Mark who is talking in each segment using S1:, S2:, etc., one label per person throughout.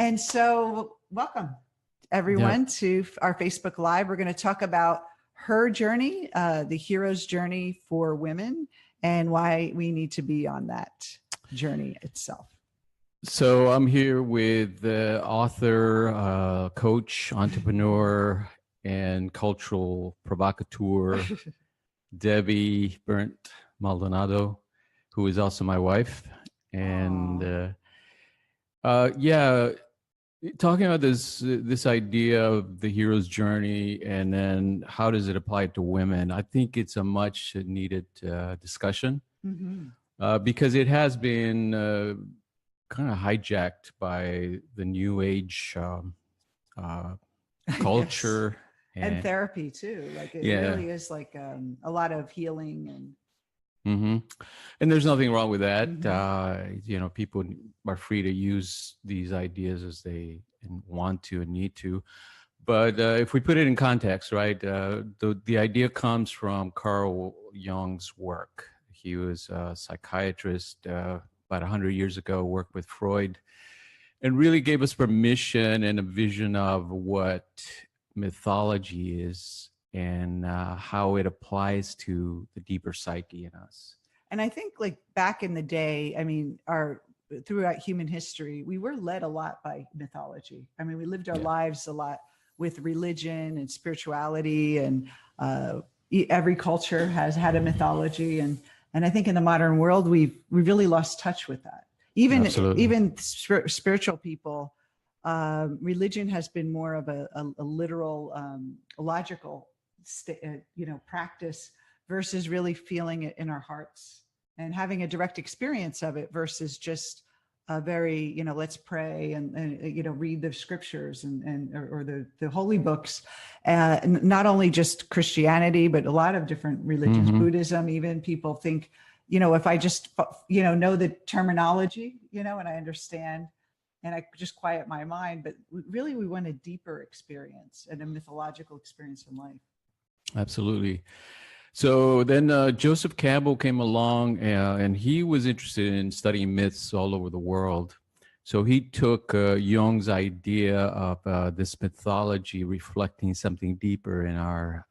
S1: And so welcome everyone to our Facebook Live. We're going to talk about her journey, the hero's journey for women, and why we need to be on that journey itself.
S2: So I'm here with the author, coach, entrepreneur, and cultural provocateur, Debbie Burnt Maldonado, who is also my wife. And talking about this idea of the hero's journey and then how does it apply to women, I think it's a much needed discussion because it has been kind of hijacked by the new age culture.
S1: Yes. And therapy too. Like it really is like a lot of healing and
S2: and there's nothing wrong with that. People are free to use these ideas as they want to and need to. But if we put it in context, right, the idea comes from Carl Jung's work. He was a psychiatrist about 100 years ago, worked with Freud, and really gave us permission and a vision of what mythology is and how it applies to the deeper psyche in us.
S1: And I think like back in the day, I mean, throughout human history, we were led a lot by mythology. I mean, we lived our lives a lot with religion and spirituality, and every culture has had a mythology. And I think in the modern world, we've really lost touch with that. Even spiritual people, religion has been more of a literal, logical practice versus really feeling it in our hearts and having a direct experience of it versus just a very, let's pray and read the scriptures or the holy books. Not only just Christianity, but a lot of different religions, Buddhism, even people think, if I just, know the terminology, and I understand and I just quiet my mind, but really we want a deeper experience and a mythological experience in life.
S2: Absolutely. So then Joseph Campbell came along and he was interested in studying myths all over the world. So he took Jung's idea of this mythology reflecting something deeper in our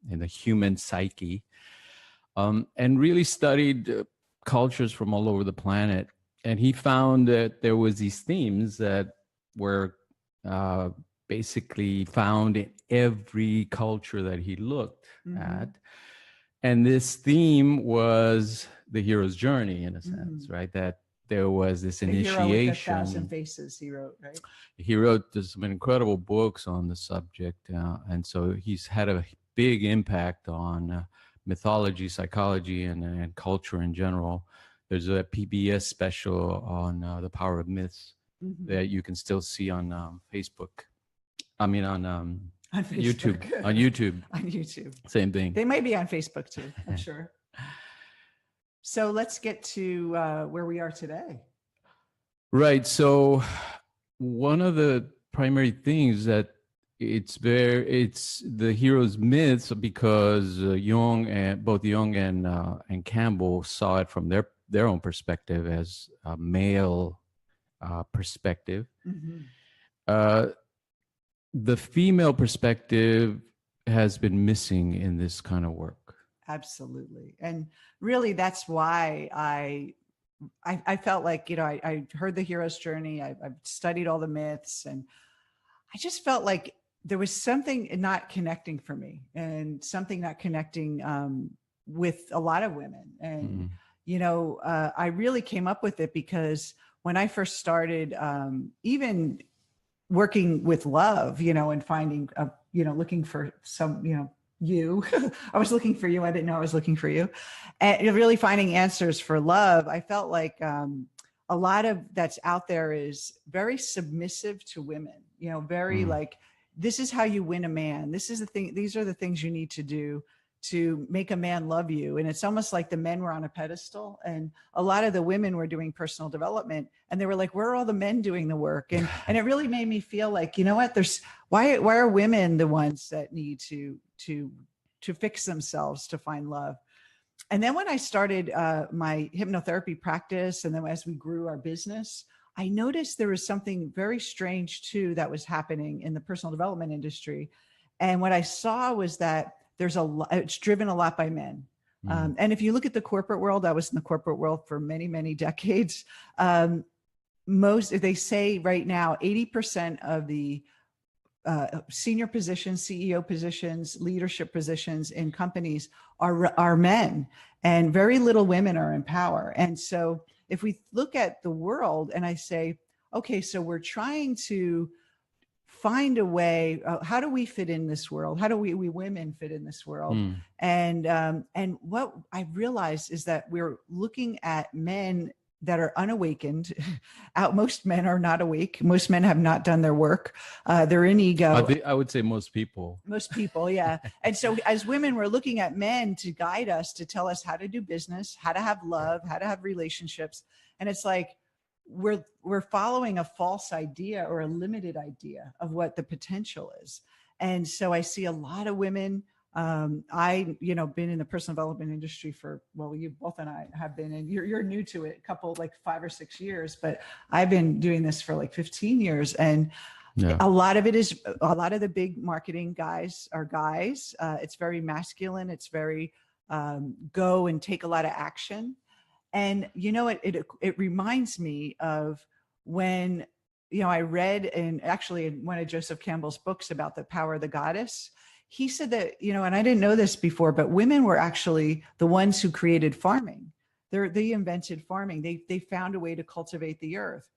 S2: in the human psyche, and really studied cultures from all over the planet. And he found that there was these themes that were basically found in every culture that he looked at. And this theme was the hero's journey, in a sense, right? That there was this initiation.
S1: The hero with 1,000 faces, he wrote, right?
S2: He wrote some incredible books on the subject. And so he's had a big impact on mythology, psychology, and culture in general. There's a PBS special on the power of myths that you can still see on Facebook. I mean, on YouTube. On YouTube.
S1: On YouTube.
S2: Same thing.
S1: They might be on Facebook too, I'm sure. So let's get to where we are today.
S2: Right. So one of the primary things that it's the hero's myths because both Jung and Campbell saw it from their own perspective as a male perspective. The female perspective has been missing in this kind of work.
S1: Absolutely. And really that's why I felt like, I heard the hero's journey. I've studied all the myths and I just felt like there was something not connecting for me and something not connecting with a lot of women. And, I really came up with it because when I first started, even working with love, and finding, looking for some, you, I was looking for you. I didn't know I was looking for you. And really finding answers for love. I felt like a lot of that's out there is very submissive to women, very like, this is how you win a man. This is the thing. These are the things you need to do to make a man love you. And it's almost like the men were on a pedestal and a lot of the women were doing personal development and they were like, where are all the men doing the work? And it really made me feel like, why are women the ones that need to fix themselves to find love? And then when I started my hypnotherapy practice, and then as we grew our business, I noticed there was something very strange too that was happening in the personal development industry. And what I saw was that it's driven a lot by men. And if you look at the corporate world, I was in the corporate world for many, many decades. If they say right now, 80% of the senior positions, CEO positions, leadership positions in companies are men, and very little women are in power. And so if we look at the world and I say, okay, so we're trying to find a way, how do we fit in this world? How do we women fit in this world? And what I realized is that we're looking at men that are unawakened. Most men are not awake. Most men have not done their work. They're in ego.
S2: I would say most people.
S1: Most people, yeah. And so as women, we're looking at men to guide us, to tell us how to do business, how to have love, how to have relationships. And it's like, we're following a false idea or a limited idea of what the potential is. And so I see a lot of women. I, been in the personal development industry for, well, you both and I have been, and you're new to it, a couple, like 5 or 6 years, but I've been doing this for like 15 years. And a lot of the big marketing guys are guys. It's very masculine. It's very go and take a lot of action. And, it reminds me of when, I read in one of Joseph Campbell's books about the power of the goddess. He said that, and I didn't know this before, but women were actually the ones who created farming. They invented farming. They found a way to cultivate the earth.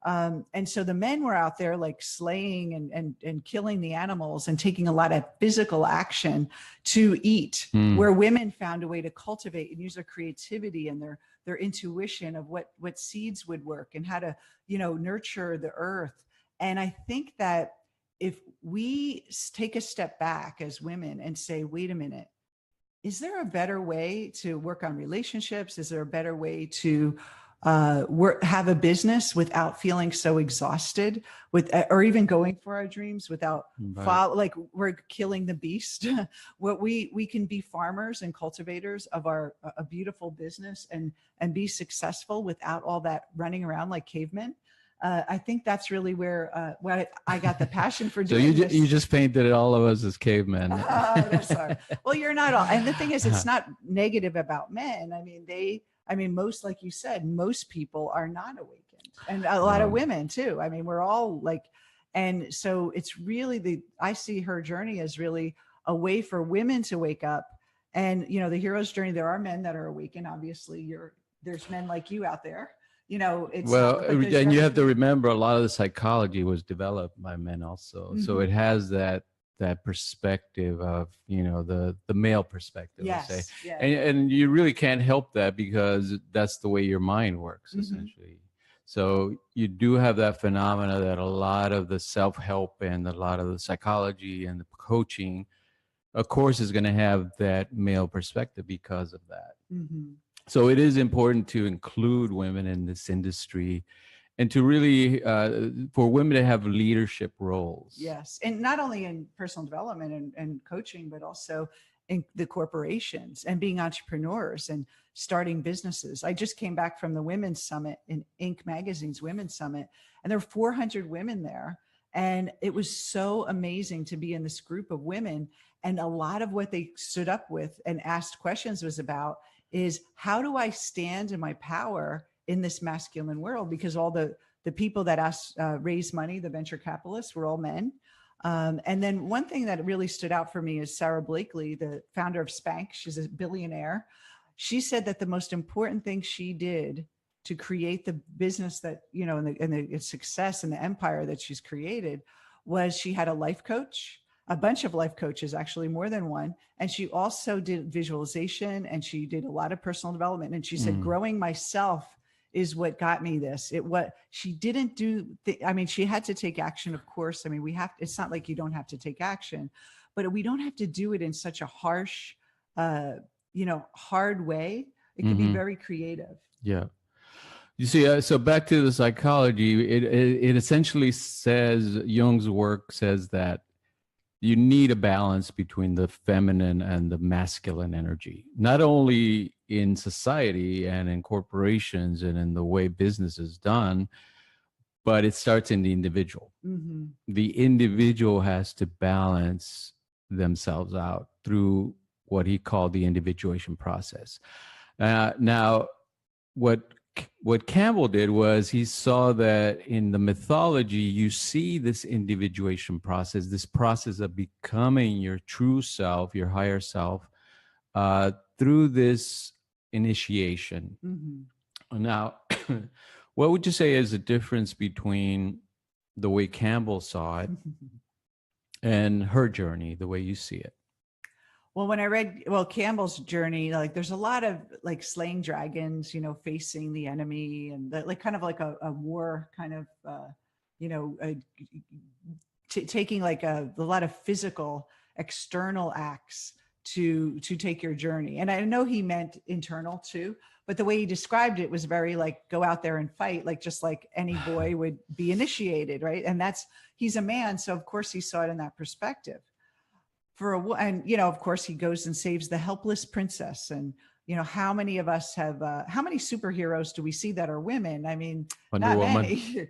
S1: And so the men were out there like slaying and killing the animals and taking a lot of physical action to eat, where women found a way to cultivate and use their creativity and their intuition of what seeds would work and how to, nurture the earth. And I think that if we take a step back as women and say, wait a minute, is there a better way to work on relationships? Is there a better way to have a business without feeling so exhausted or even going for our dreams without like we're killing the beast? What we can be farmers and cultivators of a beautiful business and be successful without all that running around like cavemen. I think that's really where I got the passion for doing this.
S2: So you just painted all of us as cavemen.
S1: That's hard. Well, you're not all. And the thing is, it's not negative about men. I mean, most, like you said, most people are not awakened, and a lot of women too. I mean, we're all like, and so it's really I see her journey as really a way for women to wake up. And, the hero's journey, there are men that are awakened. Obviously there's men like you out there.
S2: And you have to remember a lot of the psychology was developed by men also. So it has that perspective of, the male perspective,
S1: yes,
S2: let's say.
S1: Yeah.
S2: And you really can't help that because that's the way your mind works, essentially. So you do have that phenomena that a lot of the self-help and a lot of the psychology and the coaching, of course, is going to have that male perspective because of that. So it is important to include women in this industry and to really, for women to have leadership roles.
S1: Yes. And not only in personal development and coaching, but also in the corporations and being entrepreneurs and starting businesses. I just came back from the Women's Summit in Inc. Magazine's Women's Summit, and there were 400 women there. And it was so amazing to be in this group of women. And a lot of what they stood up with and asked questions was about is, how do I stand in my power in this masculine world? Because all the people that raise money, the venture capitalists, were all men. And then one thing that really stood out for me is Sarah Blakely, the founder of Spanx. She's a billionaire. She said that the most important thing she did to create the business that, and the success and the empire that she's created was she had a life coach, a bunch of life coaches, actually more than one. And she also did visualization, and she did a lot of personal development. And she said, growing myself is what got me this. What she didn't do. She had to take action, of course. It's not like you don't have to take action, but we don't have to do it in such a harsh, hard way. It can be very creative.
S2: Yeah. You see, so back to the psychology, it essentially says, Jung's work says that you need a balance between the feminine and the masculine energy, not only in society and in corporations and in the way business is done, but it starts in the individual.
S1: Mm-hmm.
S2: The individual has to balance themselves out through what he called the individuation process. Now, what Campbell did was he saw that in the mythology, you see this individuation process, this process of becoming your true self, your higher self, through this initiation.
S1: Mm-hmm.
S2: Now, what would you say is the difference between the way Campbell saw it and her journey, the way you see it?
S1: Well, when I read, Campbell's journey, like there's a lot of like slaying dragons, facing the enemy, and like kind of like a war kind of, you know, uh, taking like a lot of physical external acts to take your journey. And I know he meant internal too, but the way he described it was very like go out there and fight, like just like any boy would be initiated, right? And he's a man, so of course he saw it in that perspective. And of course he goes and saves the helpless princess. And how many of us have how many superheroes do we see that are women? I mean,
S2: Wonder
S1: not
S2: Woman.
S1: many.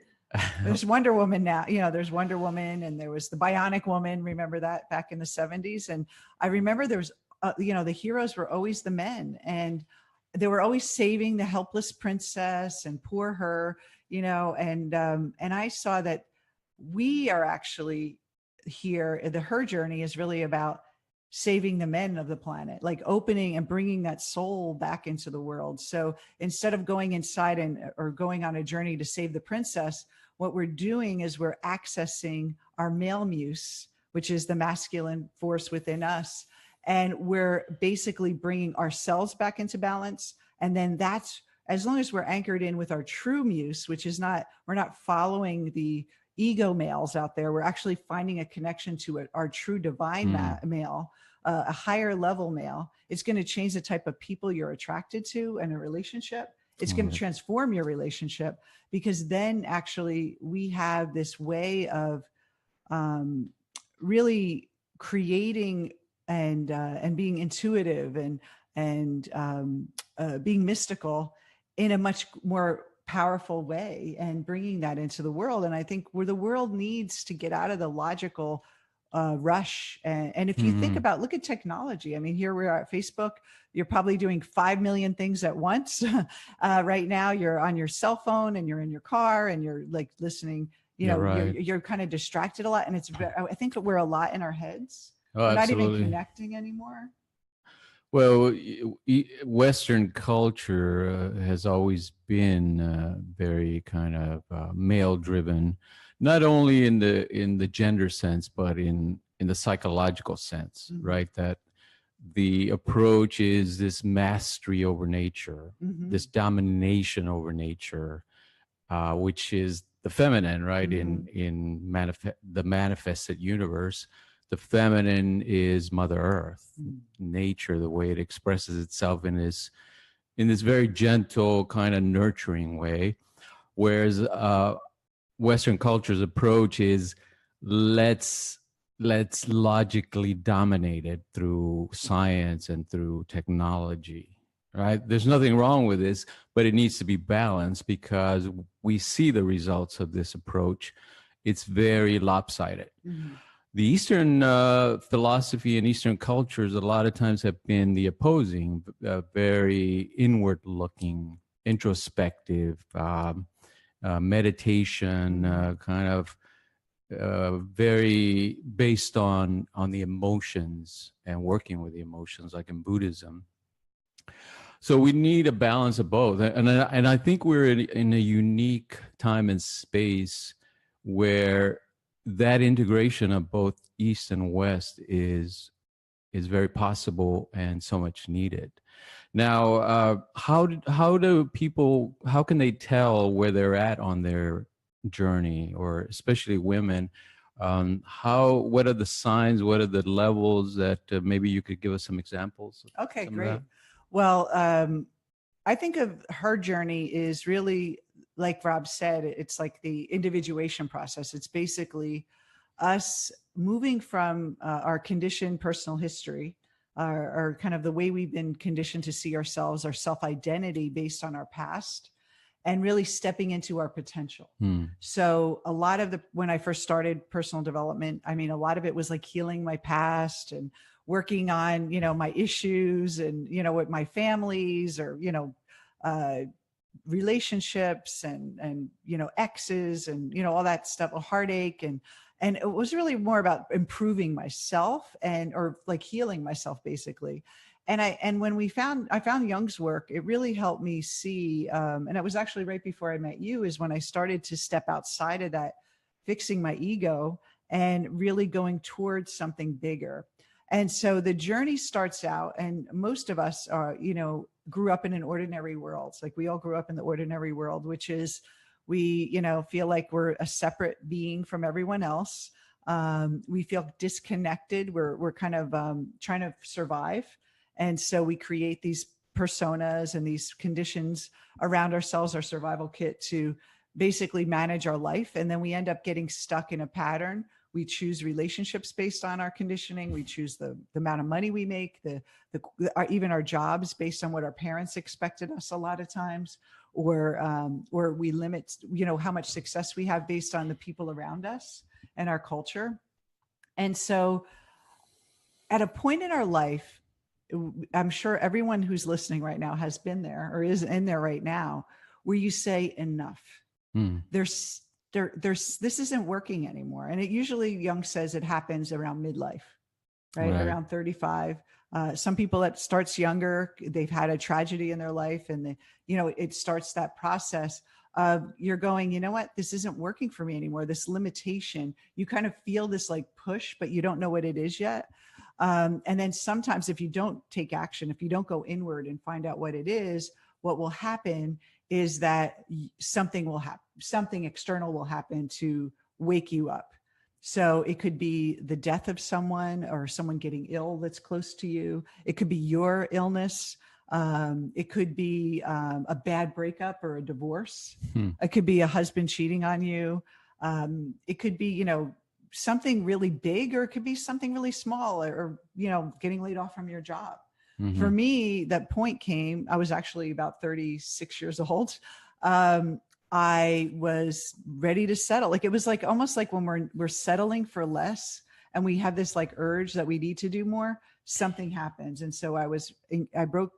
S1: There's Wonder Woman now, there's Wonder Woman, and there was the Bionic Woman. Remember that back in the 70s? And I remember there was, the heroes were always the men, and they were always saving the helpless princess and poor her, and I saw that we are actually here. Her journey is really about saving the men of the planet, like opening and bringing that soul back into the world. So instead of going inside or going on a journey to save the princess, what we're doing is we're accessing our male muse, which is the masculine force within us. And we're basically bringing ourselves back into balance. And then that's, as long as we're anchored in with our true muse, which is we're not following the ego males out there. We're actually finding a connection to our true divine male, a higher level male. It's going to change the type of people you're attracted to in a relationship. It's going to transform your relationship, because then actually we have this way of really creating and being intuitive and being mystical in a much more powerful way, and bringing that into the world. And I think where the world needs to get out of the logical rush. And if you think about, look at technology. I mean, here we are at Facebook. You're probably doing 5 million things at once. Right now, you're on your cell phone and you're in your car and you're like listening. You're kind of distracted a lot. And I think we're a lot in our heads. We're not even connecting anymore.
S2: Well, Western culture has always been very kind of male-driven, not only in the gender sense, but in the psychological sense, right? That the approach is this mastery over nature, this domination over nature, which is the feminine, right? In the manifested universe. The feminine is Mother Earth, nature, the way it expresses itself in this very gentle, kind of nurturing way. Whereas Western culture's approach is let's logically dominate it through science and through technology, right? There's nothing wrong with this, but it needs to be balanced, because we see the results of this approach. It's very lopsided. The Eastern philosophy and Eastern cultures a lot of times have been the opposing, very inward-looking, introspective, meditation, kind of very based on the emotions and working with the emotions, like in Buddhism. So we need a balance of both, and I think we're in a unique time and space where that integration of both East and West is very possible and so much needed. Now, how can they tell where they're at on their journey, or especially women? What are the signs? What are the levels that maybe you could give us some examples?
S1: Okay, great. Well, I think of her journey is really, like Rob said, it's like the individuation process. It's basically us moving from our conditioned personal history, our kind of the way we've been conditioned to see ourselves, our self-identity based on our past, and really stepping into our potential.
S2: Hmm.
S1: So a lot of when I first started personal development, I mean, a lot of it was like healing my past and working on, my issues and, with my families or, relationships and, exes and, all that stuff, a heartache. And it was really more about improving myself or like healing myself basically. And when I found Jung's work, it really helped me see, and it was actually right before I met you is when I started to step outside of that, fixing my ego and really going towards something bigger. And so the journey starts out, and most of us are, grew up in an ordinary world. Like we all grew up in the ordinary world, which is we, feel like we're a separate being from everyone else. We feel disconnected. We're kind of trying to survive. And so we create these personas and these conditions around ourselves, our survival kit, to basically manage our life. And then we end up getting stuck in a pattern. We choose relationships based on our conditioning. We choose the amount of money we make, even our jobs based on what our parents expected us a lot of times, or we limit, how much success we have based on the people around us and our culture. And so at a point in our life, I'm sure everyone who's listening right now has been there or is in there right now, where you say enough. This isn't working anymore. And it usually, Jung says, it happens around midlife, right? Around 35. Some people, it starts younger. They've had a tragedy in their life, and it starts that process of you're going, you know what, this isn't working for me anymore. This limitation, you kind of feel this like push, but you don't know what it is yet. And then sometimes if you don't take action, if you don't go inward and find out what it is, what will happen is that something external will happen to wake you up. So it could be the death of someone or someone getting ill that's close to you. It could be your illness. It could be a bad breakup or a divorce. It could be a husband cheating on you. It could be, something really big, or it could be something really small, or getting laid off from your job. For me, that point came, I was actually about 36 years old. I was ready to settle. Like, it was like almost like when we're settling for less and we have this like urge that we need to do more, something happens. And so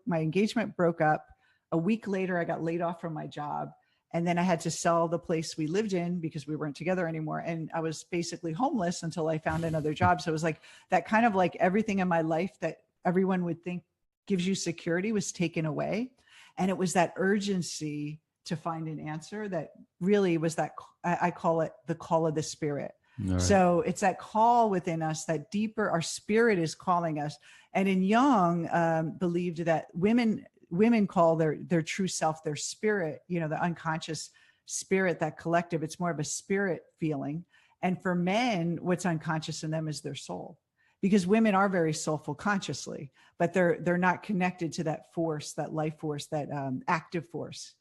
S1: my engagement broke up. A week later, I got laid off from my job. And then I had to sell the place we lived in because we weren't together anymore. And I was basically homeless until I found another job. So it was like that kind of like everything in my life that everyone would think gives you security was taken away. And it was that urgency to find an answer that really was that, I call it the call of the spirit. Right. So it's that call within us, that deeper, our spirit is calling us. And in Jung, believed that women call their true self, their spirit, the unconscious spirit, that collective. It's more of a spirit feeling. And for men, what's unconscious in them is their soul, because women are very soulful consciously, but they're not connected to that force, that life force, that active force.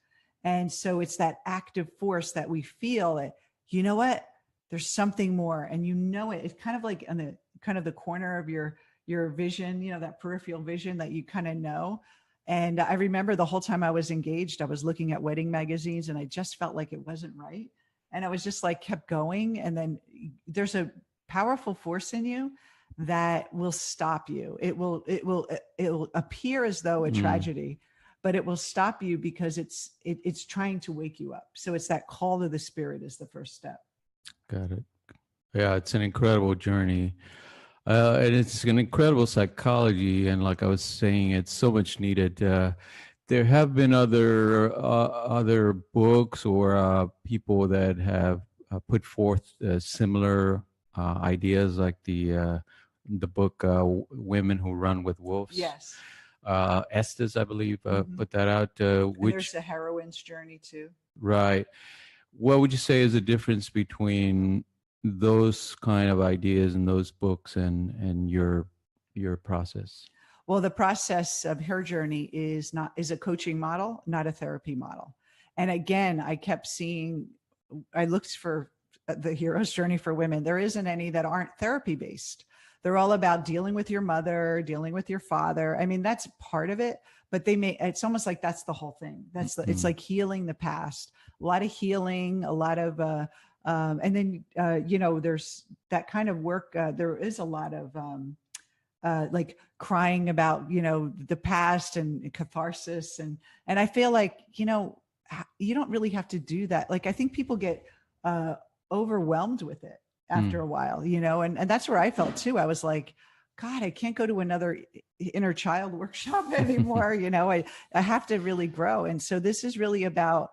S1: And so it's that active force that we feel it. You know what? There's something more, and it. It's kind of like on the corner of your vision, that peripheral vision that you kind of know. And I remember the whole time I was engaged, I was looking at wedding magazines, and I just felt like it wasn't right. And I was just like, kept going. And then there's a powerful force in you that will stop you. It will appear as though a tragedy, but it will stop you because it's trying to wake you up. So it's that call to the spirit is the first step.
S2: Got it. Yeah, it's an incredible journey. And it's an incredible psychology. And like I was saying, it's so much needed. There have been other books or people that have put forth similar ideas, like the book Women Who Run with Wolves.
S1: Yes.
S2: Estes, I believe, put that out. Which
S1: there's the heroine's journey too.
S2: Right. What would you say is the difference between those kind of ideas and those books and your process?
S1: Well, the process of her journey is a coaching model, not a therapy model. And again, I looked for the hero's journey for women. There isn't any that aren't therapy based. they're all about dealing with your mother, dealing with your father. I mean, that's part of it, but it's almost like that's the whole thing. It's like healing the past, a lot of healing, a lot of, and then, there's that kind of work. There is a lot of, like crying about, the past and catharsis. And I feel like, you don't really have to do that. Like, I think people get overwhelmed with it after a while, and that's where I felt too. I was like, God, I can't go to another inner child workshop anymore. I have to really grow. And so this is really about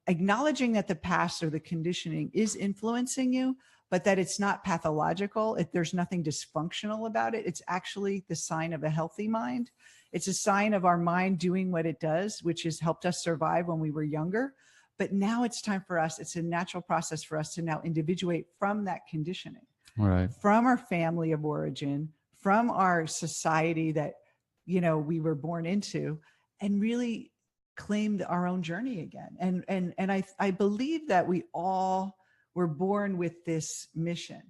S1: acknowledging that the past or the conditioning is influencing you, but that it's not pathological. There's nothing dysfunctional about it. It's actually the sign of a healthy mind. It's a sign of our mind doing what it does, which has helped us survive when we were younger. But now it's time for us. It's a natural process for us to now individuate from that conditioning,
S2: Right.
S1: from our family of origin, from our society that, we were born into, and really claim our own journey again. And I believe that we all were born with this mission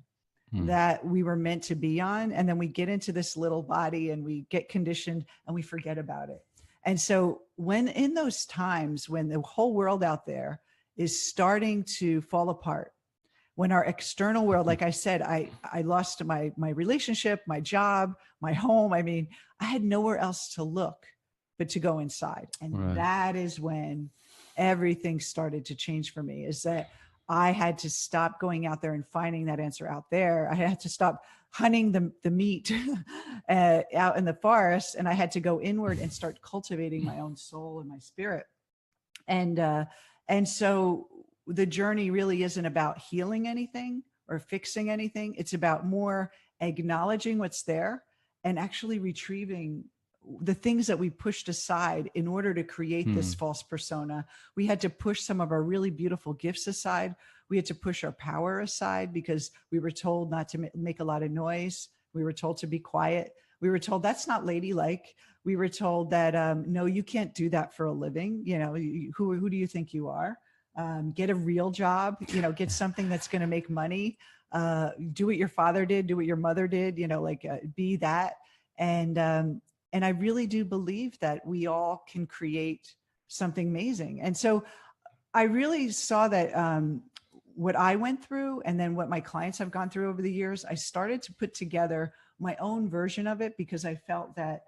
S1: that we were meant to be on. And then we get into this little body and we get conditioned and we forget about it. And so when in those times when the whole world out there is starting to fall apart, when our external world, like I said, I lost my relationship, my job, my home. I mean, I had nowhere else to look but to go inside. And that is when everything started to change for me, is that I had to stop going out there and finding that answer out there. I had to stop hunting the meat out in the forest, and I had to go inward and start cultivating my own soul and my spirit. And so the journey really isn't about healing anything or fixing anything. It's about more acknowledging what's there and actually retrieving the things that we pushed aside in order to create this false persona. We had to push some of our really beautiful gifts aside. We had to push our power aside because we were told not to make a lot of noise. We were told to be quiet. We were told that's not ladylike. We were told that, no, you can't do that for a living. Who do you think you are? Get a real job, get something that's going to make money. Do what your father did, do what your mother did, be that. And I really do believe that we all can create something amazing. And so I really saw that what I went through and then what my clients have gone through over the years, I started to put together my own version of it because I felt that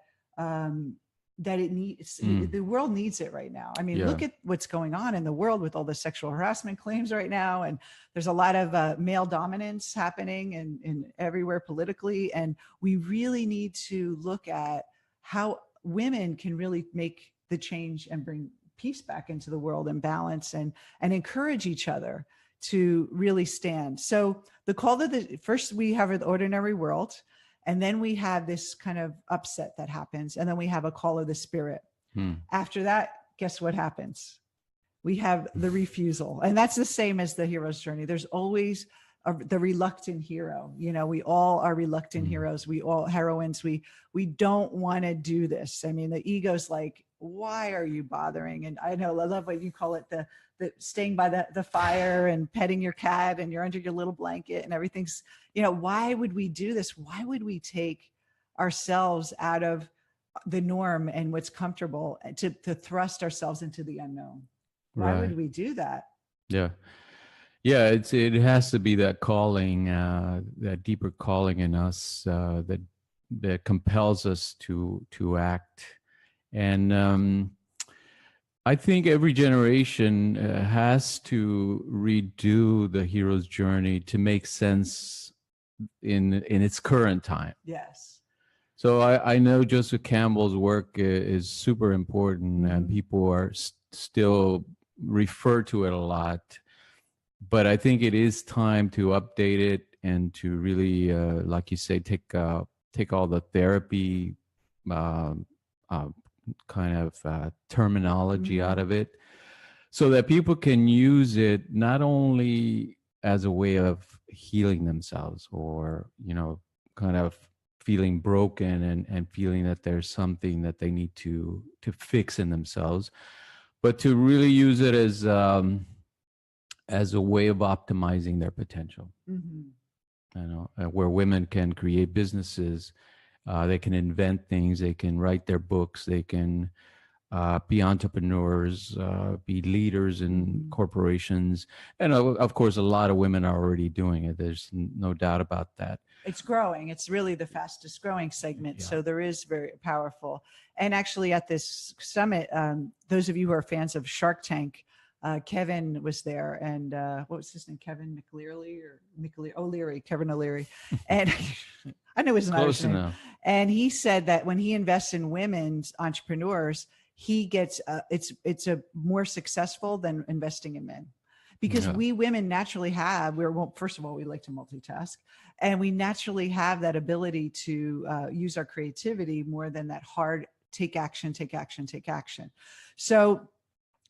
S1: that it needs, the world needs it right now. I mean, look at what's going on in the world with all the sexual harassment claims right now. And there's a lot of male dominance happening in everywhere politically. And we really need to look at how women can really make the change and bring peace back into the world and balance and encourage each other to really stand. So the call to the first, we have the ordinary world, and then we have this kind of upset that happens. And then we have a call of the spirit. After that, guess what happens? We have the refusal. And that's the same as the hero's journey. There's always the reluctant hero. We all are reluctant heroes. We all heroines. We don't want to do this. I mean, the ego's like, why are you bothering? And I love what you call it, the staying by the fire and petting your cat and you're under your little blanket and everything's, why would we do this? Why would we take ourselves out of the norm and what's comfortable to thrust ourselves into the unknown? Why would we do that?
S2: Yeah. Yeah, it has to be that calling, that deeper calling in us that compels us to act. And I think every generation has to redo the hero's journey to make sense in its current time.
S1: Yes.
S2: So I know Joseph Campbell's work is super important, and people are still refer to it a lot. But I think it is time to update it and to really, like you say, take all the therapy kind of terminology out of it, so that people can use it not only as a way of healing themselves or, kind of feeling broken and feeling that there's something that they need to fix in themselves, but to really use it as a way of optimizing their potential. where women can create businesses, they can invent things, they can write their books, they can be entrepreneurs, be leaders in corporations. And of course, a lot of women are already doing it. There's no doubt about that.
S1: It's growing. It's really the fastest growing segment.
S2: Yeah.
S1: So there is very powerful. And actually at this summit, those of you who are fans of Shark Tank, Kevin was there, and what was his name? Kevin O'Leary, Kevin O'Leary. And I know his
S2: Close
S1: name.
S2: enough.
S1: And he said that when he invests in women's entrepreneurs, he gets, it's a more successful than investing in men. Because we women naturally have, first of all, we like to multitask, and we naturally have that ability to use our creativity more than that hard take action. So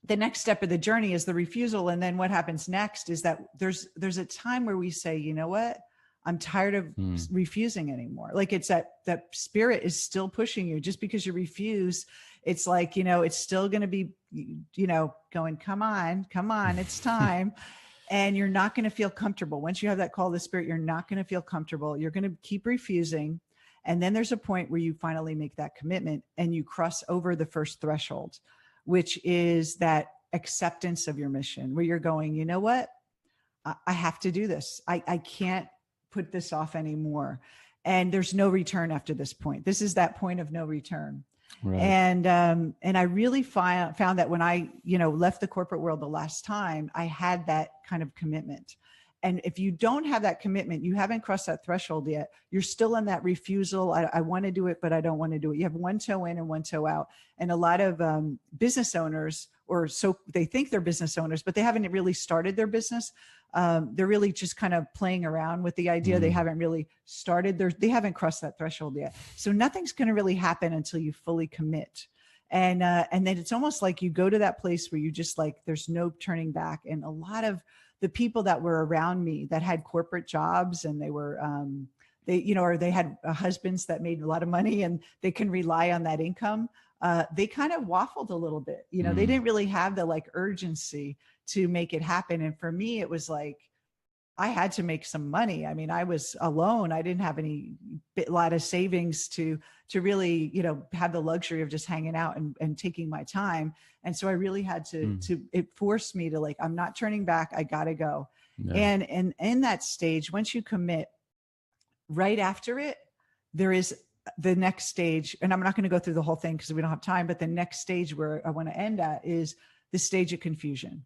S1: the next step of the journey is the refusal. And then what happens next is that there's a time where we say, you know what? I'm tired of refusing anymore. Like it's that spirit is still pushing you. Just because you refuse, it's like, it's still going to be, going, come on, it's time. And you're not going to feel comfortable. Once you have that call of the spirit, you're not going to feel comfortable. You're going to keep refusing. And then there's a point where you finally make that commitment and you cross over the first threshold, which is that acceptance of your mission, where you're going, you know what? I have to do this. I can't put this off anymore. And there's no return after this point. This is that point of no return. Right. And I really found that when I, left the corporate world the last time, I had that kind of commitment. And if you don't have that commitment, you haven't crossed that threshold yet. You're still in that refusal. I want to do it, but I don't want to do it. You have one toe in and one toe out. And a lot of business owners, or so they think they're business owners, but they haven't really started their business. They're really just kind of playing around with the idea. They haven't really started they haven't crossed that threshold yet. So nothing's going to really happen until you fully commit. And then it's almost like you go to that place where you just like, there's no turning back. And a lot of the people that were around me that had corporate jobs, and they were, or they had husbands that made a lot of money and they can rely on that income. They kind of waffled a little bit, they didn't really have the like urgency to make it happen. And for me, it was like, I had to make some money. I mean, I was alone. I didn't have a lot of savings to really, have the luxury of just hanging out and taking my time. And so I really had it forced me to like, I'm not turning back. I got to go. No. And in that stage, once you commit, right after it, there is the next stage. And I'm not going to go through the whole thing because we don't have time, but the next stage where I want to end at is the stage of confusion.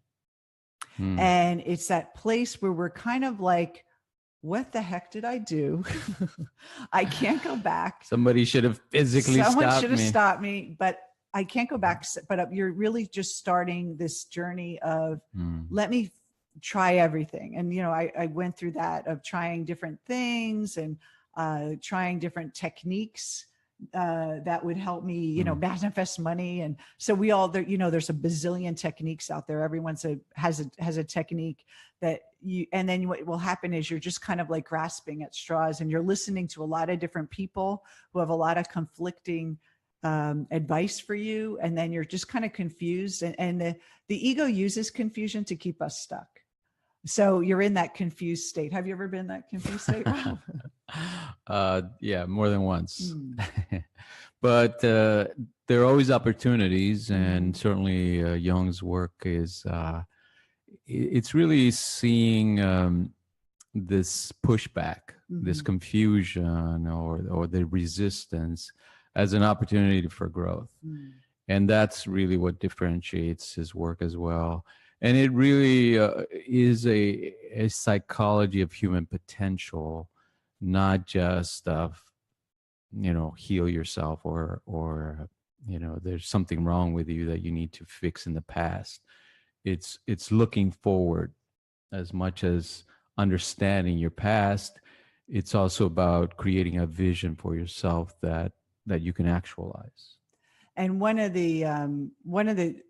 S1: And it's that place where we're kind of like, what the heck did I do? I can't go back.
S2: Somebody should have physically
S1: stopped me, but I can't go back. But you're really just starting this journey of let me try everything. And, I went through that of trying different things and trying different techniques that would help me, manifest money. And so we all there, there's a bazillion techniques out there. Everyone's has a technique that and then what will happen is you're just kind of like grasping at straws, and you're listening to a lot of different people who have a lot of conflicting advice for you. And then you're just kind of confused. And the ego uses confusion to keep us stuck. So you're in that confused state. Have you ever been in that confused state?
S2: Yeah, more than once. But there are always opportunities, and certainly Jung's work is it's really seeing this pushback, this confusion, or the resistance as an opportunity for growth. And that's really what differentiates his work as well. And it really is a psychology of human potential, not just of, heal yourself or there's something wrong with you that you need to fix in the past. It's looking forward as much as understanding your past. It's also about creating a vision for yourself that you can actualize.
S1: And one of the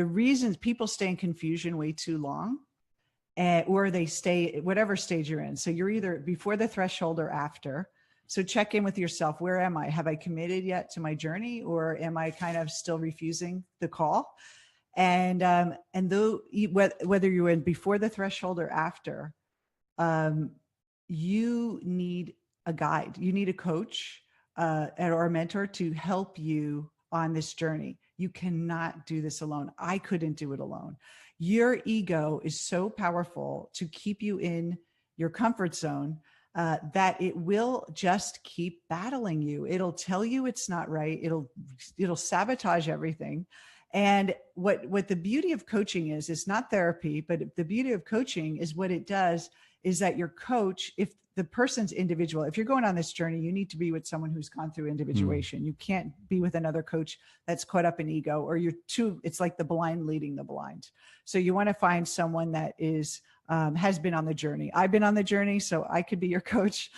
S1: reasons people stay in confusion way too long, or they stay whatever stage you're in. So you're either before the threshold or after. So check in with yourself. Where am I? Have I committed yet to my journey, or am I kind of still refusing the call? And though whether you're in before the threshold or after, you need a guide. You need a coach or a mentor to help you on this journey. You cannot do this alone. I couldn't do it alone. Your ego is so powerful to keep you in your comfort zone that it will just keep battling you. It'll tell you it's not right. It'll sabotage everything. And what the beauty of coaching is not therapy, but the beauty of coaching is what it does is that your coach, if the person's individual, if you're going on this journey, you need to be with someone who's gone through individuation. You can't be with another coach that's caught up in ego, or it's like the blind leading the blind. So you want to find someone that has been on the journey. I've been on the journey, so I could be your coach.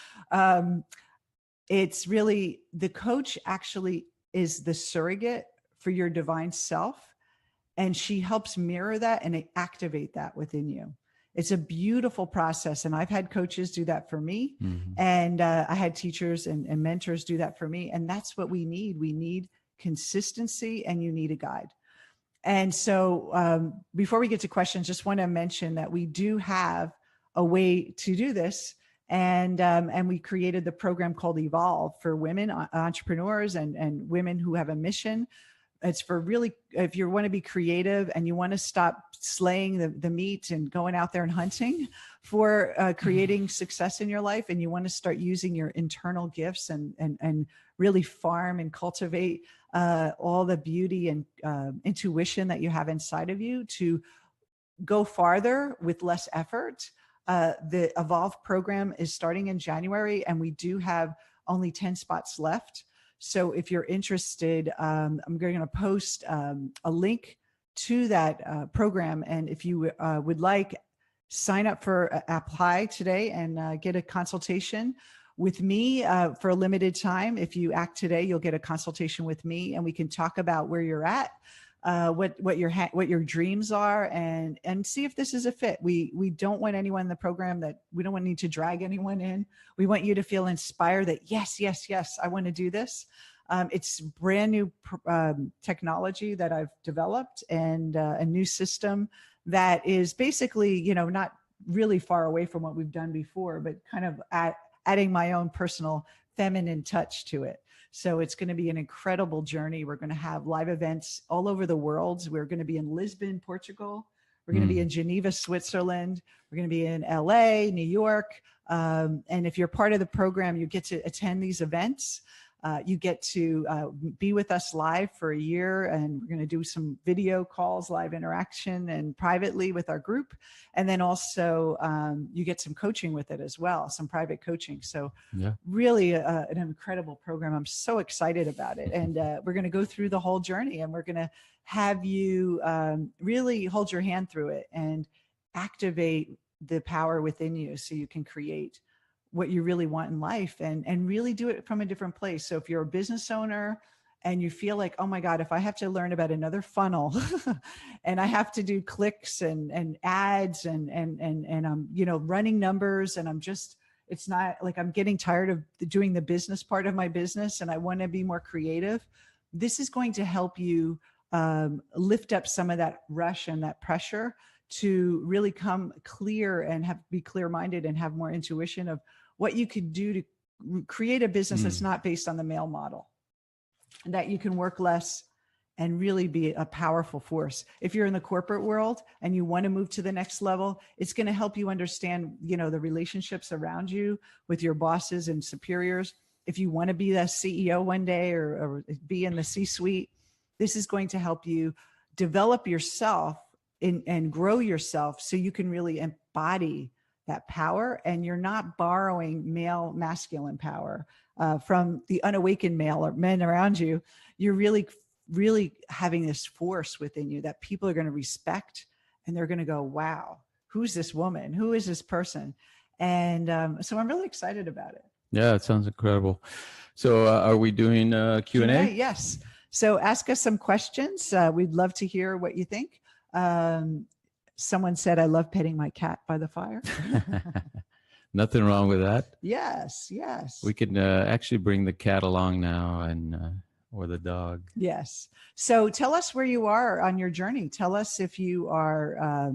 S1: It's really, the coach actually is the surrogate for your divine self, and she helps mirror that and activate that within you. It's a beautiful process. And I've had coaches do that for me. And I had teachers and mentors do that for me. And that's what we need. We need consistency, and you need a guide. And so before we get to questions, just want to mention that we do have a way to do this. And we created the program called Evolve for women entrepreneurs and women who have a mission. It's for really, if you want to be creative and you want to stop slaying the meat and going out there and hunting for creating success in your life, and you want to start using your internal gifts and really farm and cultivate all the beauty and intuition that you have inside of you to go farther with less effort. The Evolve program is starting in January, and we do have only 10 spots left. So if you're interested, I'm going to post a link to that program. And if you would like, sign up for apply today and get a consultation with me for a limited time. If you act today, you'll get a consultation with me, and we can talk about where you're at, what your dreams are, and see if this is a fit. We don't want anyone in the program we don't need to drag anyone in. We want you to feel inspired that yes, I want to do this. It's brand new technology that I've developed, and a new system that is basically, not really far away from what we've done before, but kind of adding my own personal feminine touch to it. So it's going to be an incredible journey. We're going to have live events all over the world. We're going to be in Lisbon, Portugal. We're going to be in Geneva, Switzerland. We're going to be in LA, New York. And if you're part of the program, you get to attend these events. You get to be with us live for a year, and we're going to do some video calls, live interaction, and privately with our group. And then also you get some coaching with it as well, some private coaching. So really an incredible program. I'm so excited about it. And we're going to go through the whole journey, and we're going to have you really hold your hand through it and activate the power within you so you can create what you really want in life, and really do it from a different place. So if you're a business owner and you feel like, oh my God, if I have to learn about another funnel and I have to do clicks and ads and I'm, running numbers, and it's not like, I'm getting tired of doing the business part of my business and I want to be more creative. This is going to help you lift up some of that rush and that pressure to really come clear and be clear-minded and have more intuition of what you could do to create a business that's not based on the male model, and that you can work less and really be a powerful force. If you're in the corporate world and you want to move to the next level, it's going to help you understand, the relationships around you with your bosses and superiors. If you want to be the CEO one day or be in the C-suite, this is going to help you develop yourself and grow yourself so you can really embody that power, and you're not borrowing male masculine power from the unawakened male or men around you. You're really, really having this force within you that people are going to respect, and they're going to go, wow, who's this woman? Who is this person? And so I'm really excited about it.
S2: Yeah, it sounds incredible. So are we doing Q&A?
S1: Yes. So ask us some questions. We'd love to hear what you think. Someone said, I love petting my cat by the fire.
S2: Nothing wrong with that.
S1: Yes.
S2: We could actually bring the cat along now, and or the dog.
S1: Yes. So tell us where you are on your journey. Tell us if you are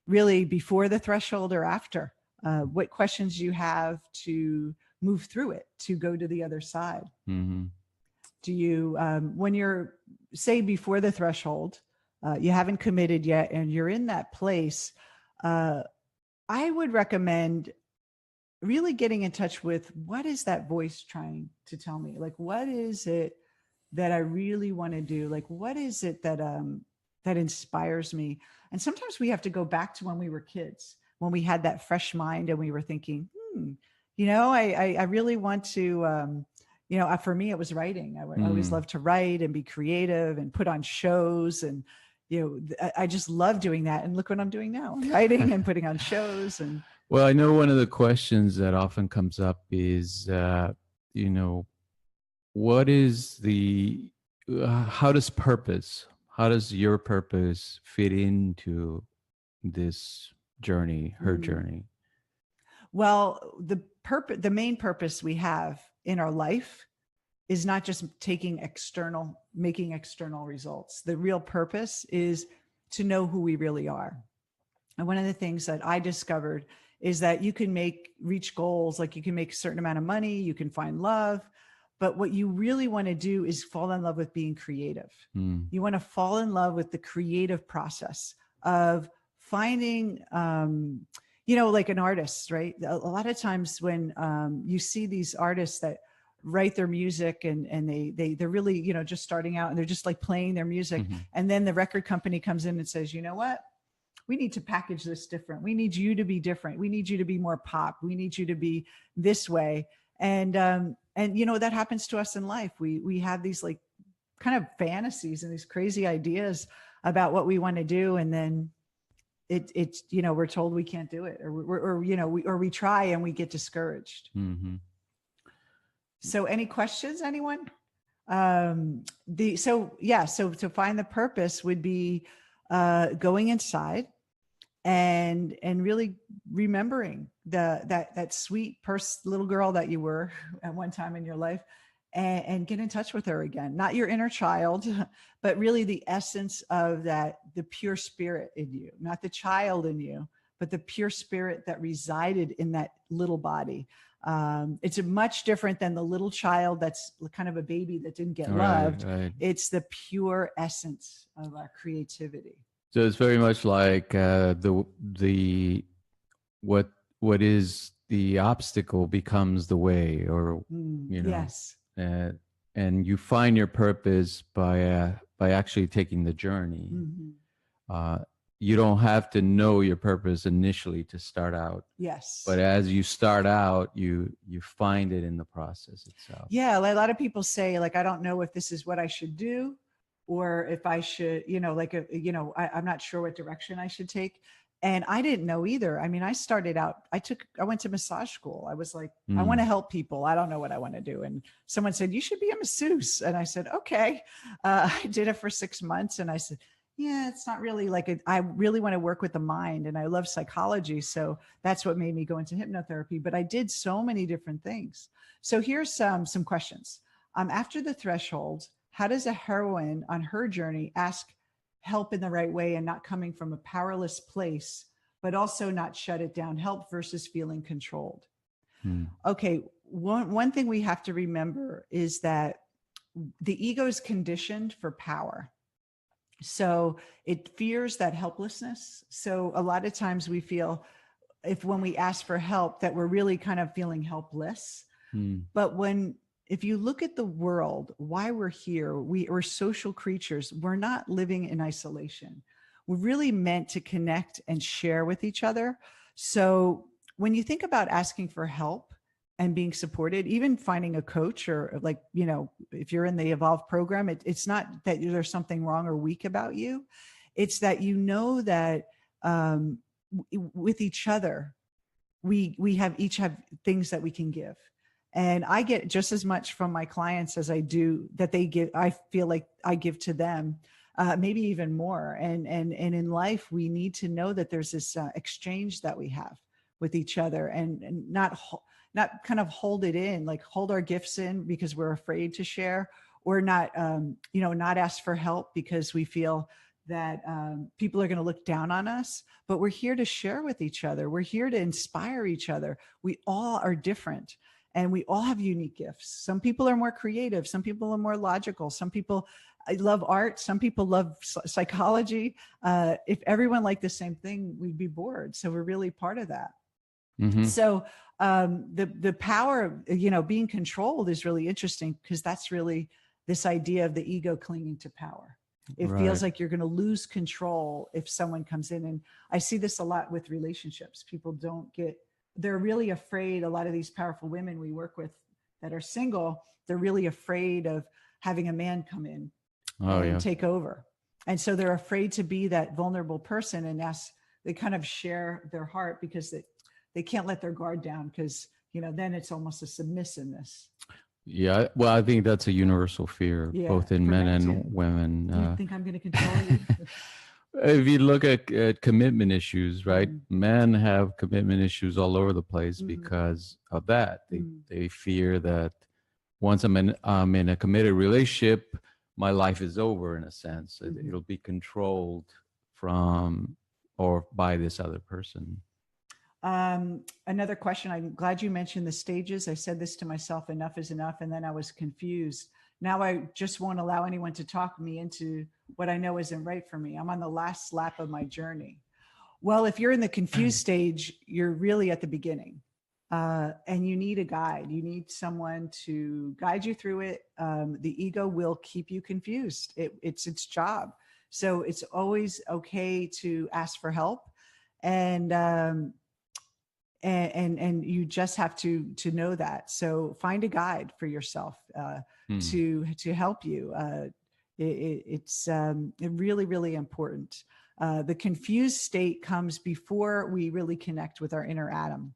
S1: really before the threshold or after. What questions you have to move through it, to go to the other side?
S2: Mm-hmm.
S1: Do you, when you're, say, before the threshold, you haven't committed yet, and you're in that place, I would recommend really getting in touch with, what is that voice trying to tell me? Like, what is it that I really want to do? Like, what is it that that inspires me? And sometimes we have to go back to when we were kids, when we had that fresh mind and we were thinking, I really want to, for me, it was writing. I always loved to write and be creative and put on shows. And, I just love doing that. And look what I'm doing now. I'm writing and putting on shows. And
S2: well, I know one of the questions that often comes up is, what is how does your purpose fit into this journey, her journey?
S1: Well, the main purpose we have in our life is not just making external results. The real purpose is to know who we really are. And one of the things that I discovered is that you can reach goals, like you can make a certain amount of money, you can find love, but what you really want to do is fall in love with being creative. You want to fall in love with the creative process of finding, like an artist, right? A lot of times when you see these artists that write their music and they're really, just starting out and they're just like playing their music. And then the record company comes in and says, you know what? We need to package this different. We need you to be different. We need you to be more pop. We need you to be this way. And that happens to us in life. We have these like kind of fantasies and these crazy ideas about what we want to do. And then it's, we're told we can't do it, or we try and we get discouraged.
S2: Mm-hmm.
S1: So any questions, anyone? So to find the purpose would be going inside and really remembering that sweet little girl that you were at one time in your life, and get in touch with her again. Not your inner child, but really the essence of the pure spirit in you, not the child in you, but the pure spirit that resided in that little body. It's much different than the little child that's kind of a baby that didn't get loved.
S2: Right.
S1: It's the pure essence of our creativity.
S2: So it's very much like what is the obstacle becomes the way, or
S1: Yes.
S2: And you find your purpose by actually taking the journey. You don't have to know your purpose initially to start out.
S1: Yes.
S2: But as you start out, you find it in the process itself.
S1: Yeah, a lot of people say, like, I don't know if this is what I should do, or if I should, I'm not sure what direction I should take. And I didn't know either. I mean, I started out, I went to massage school. I was like, I want to help people. I don't know what I want to do. And someone said, you should be a masseuse. And I said, okay. I did it for 6 months. And I said, yeah, it's not really like I really want to work with the mind, and I love psychology. So that's what made me go into hypnotherapy. But I did so many different things. So here's some questions. After the threshold, how does a heroine on her journey ask help in the right way and not coming from a powerless place, but also not shut it down? Help versus feeling controlled. Okay. One thing we have to remember is that the ego is conditioned for power. So it fears that helplessness. So a lot of times we feel, when we ask for help, that we're really kind of feeling helpless. But if you look at the world, why we're here, we're social creatures. We're not living in isolation. We're really meant to connect and share with each other. So when you think about asking for help and being supported, even finding a coach, or like, if you're in the Evolve program, it's not that there's something wrong or weak about you. It's that that with each other, we each have things that we can give. And I get just as much from my clients as I do that they give. I feel like I give to them, maybe even more. And in life, we need to know that there's this exchange that we have with each other, and not kind of hold it in, like hold our gifts in because we're afraid to share, or not ask for help because we feel that people are going to look down on us, but we're here to share with each other. We're here to inspire each other. We all are different and we all have unique gifts. Some people are more creative. Some people are more logical. Some people love art. Some people love psychology. If everyone liked the same thing, we'd be bored. So we're really part of that.
S2: Mm-hmm.
S1: So the power of, being controlled is really interesting because that's really this idea of the ego clinging to power. It feels like you're going to lose control if someone comes in. And I see this a lot with relationships. People they're really afraid. A lot of these powerful women we work with that are single, they're really afraid of having a man come in and take over. And so they're afraid to be that vulnerable person. And they kind of share their heart because they can't let their guard down because, then it's almost a submissiveness.
S2: Yeah, well, I think that's a universal fear, both in men and women.
S1: Do you think I'm going to control you?
S2: If you look at commitment issues, right? Men have commitment issues all over the place because of that. They fear that once I'm in a committed relationship, my life is over in a sense. It'll be controlled from or by this other person.
S1: Another question. I'm glad you mentioned the stages. I said this to myself, enough is enough. And then I was confused. Now I just won't allow anyone to talk me into what I know isn't right for me. I'm on the last lap of my journey. Well, if you're in the confused stage, you're really at the beginning. And you need a guide. You need someone to guide you through it. The ego will keep you confused. It's its job. So it's always okay to ask for help. And you just have to know that. So find a guide for yourself to help you. It's really, really important. The confused state comes before we really connect with our inner Adam.